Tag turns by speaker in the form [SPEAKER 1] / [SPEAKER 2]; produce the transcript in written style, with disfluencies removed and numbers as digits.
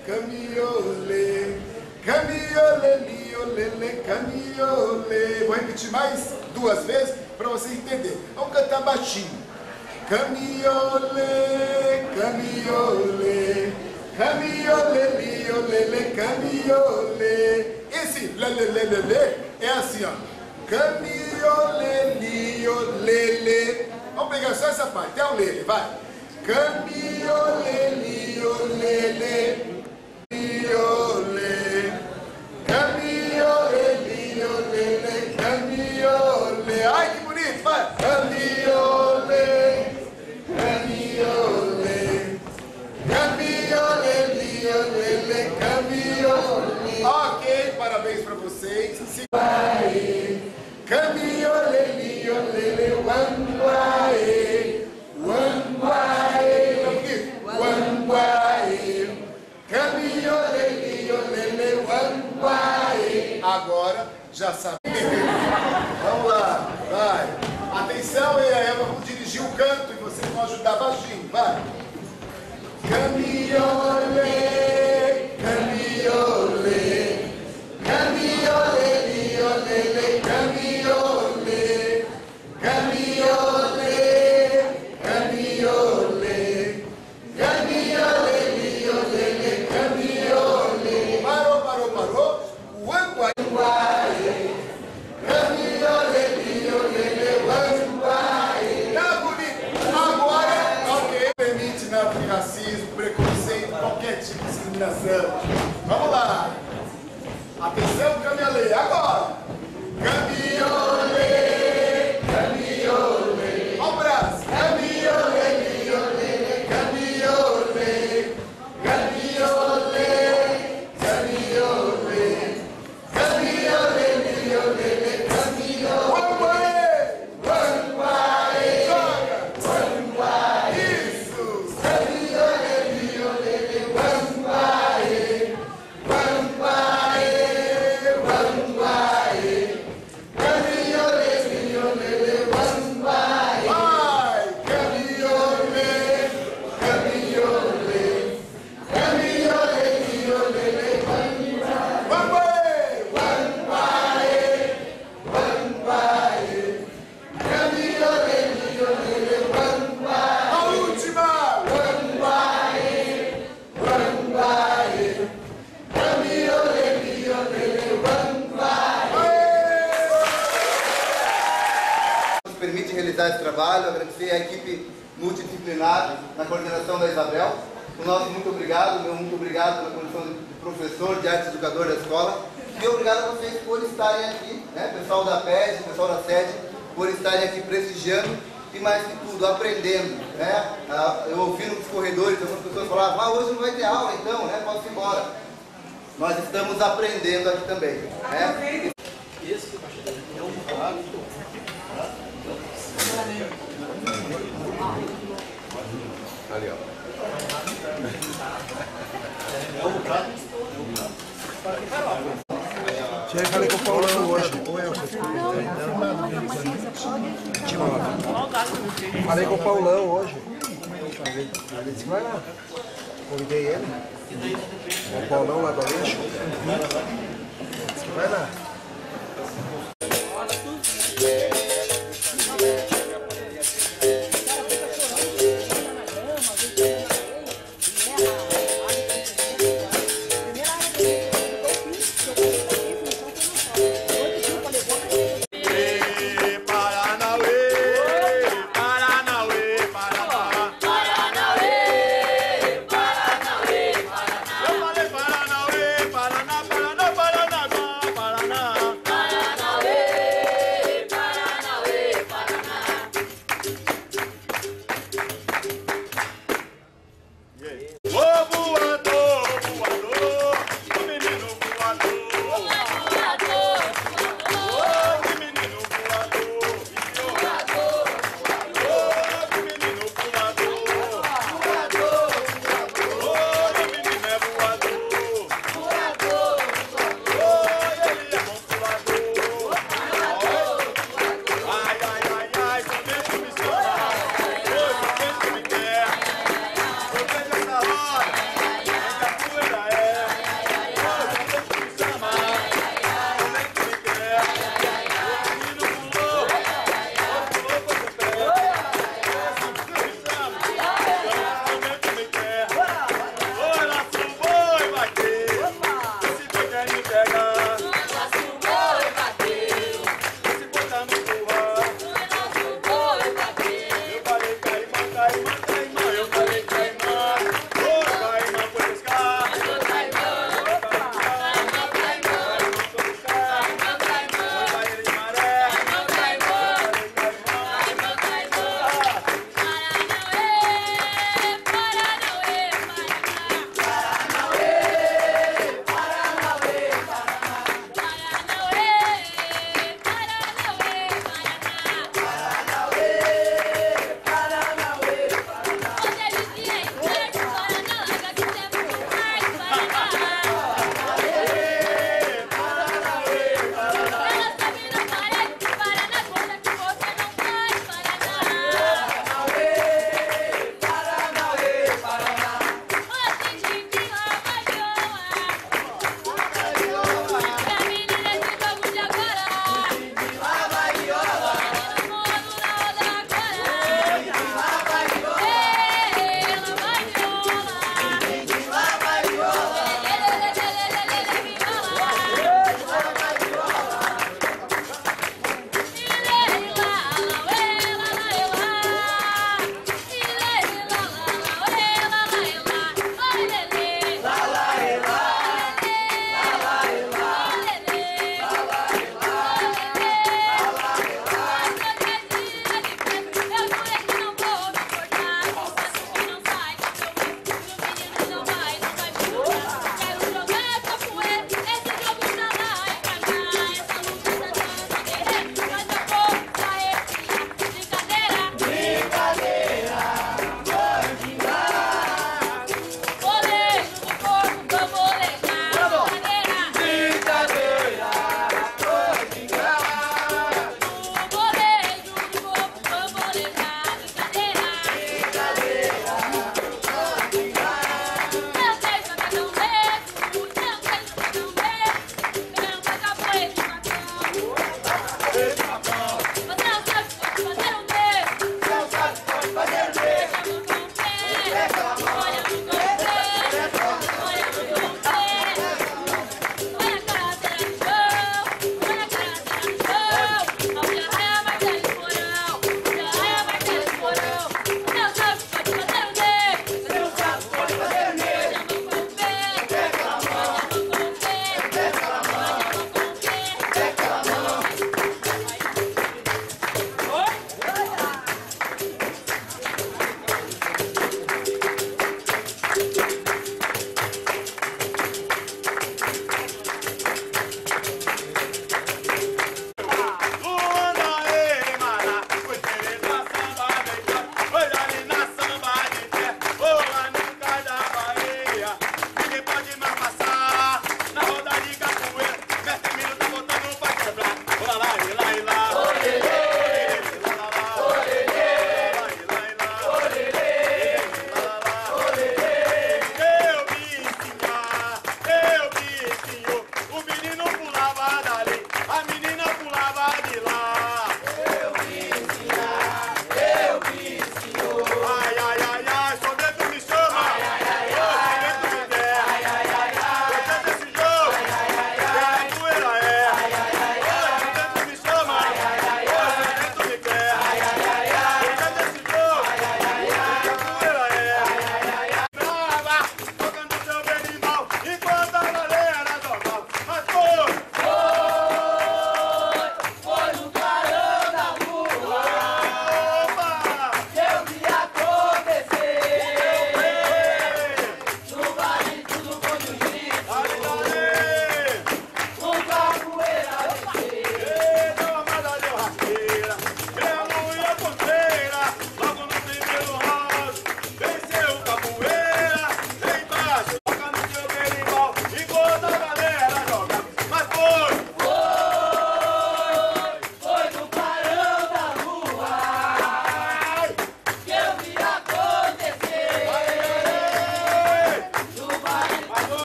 [SPEAKER 1] camiolê, camiolê, olê, camiolê. Vou repetir mais 2 vezes para você entender. Vamos cantar baixinho. Camiolê, camiolê, camiolê, olê, camiolê. Esse lelelelele é assim, ó. Camiolê, olê. Vamos pegar só essa parte, até o lele, vai. Camiolê, olê, camiolê, camiolê, olê, camiolê. Ai, que bonito, vai. Camiolê, camiolê, camiolê, olê, camiolê. Ok, parabéns pra vocês. Camiolê, olê, wanguaê, wanguaê, wanguaê, camiolê, olê, wanguaê. Agora já sabe. Vamos lá, vai. Atenção, eu e a Eva vamos dirigir o canto e vocês vão ajudar baixinho, vai. Camiolê, camiolê, camiolê, olê, camiolê, camiolê, camiolê, camiolê, olê, camiolê. Parou. Wanguaê, camiolê, olê, wanguaê. Tá bonito. Agora, ok, permite nada de racismo, preconceito, qualquer tipo de discriminação. Vamos lá. Atenção, camiolê, agora! Camiolê, camiolê, ao braço! Camiolê, olê, camiolê, camiolê, camiolê, camiolê, olê, camiolê. Wanguaê, joga! Wanguaê, isso! Camiolê, olê, wanguaê, wanguaê. Permite realizar esse trabalho, agradecer à equipe multidisciplinar na coordenação da Isabel. O nosso muito obrigado, meu muito obrigado na condição de professor, de arte educador da escola. E obrigado a vocês por estarem aqui, né? Pessoal da PED, pessoal da sede, por estarem aqui prestigiando e mais que tudo, aprendendo, né? Eu ouvi nos corredores, algumas pessoas falavam, hoje não vai ter aula então, né? Pode ir embora. Nós estamos aprendendo aqui também, né? Ali, ó.
[SPEAKER 2] Já falei com o Paulão hoje. Falei com o Paulão hoje. Ele disse que vai lá. Convidei ele. O Paulão lá do Aleixo. Disse que vai lá.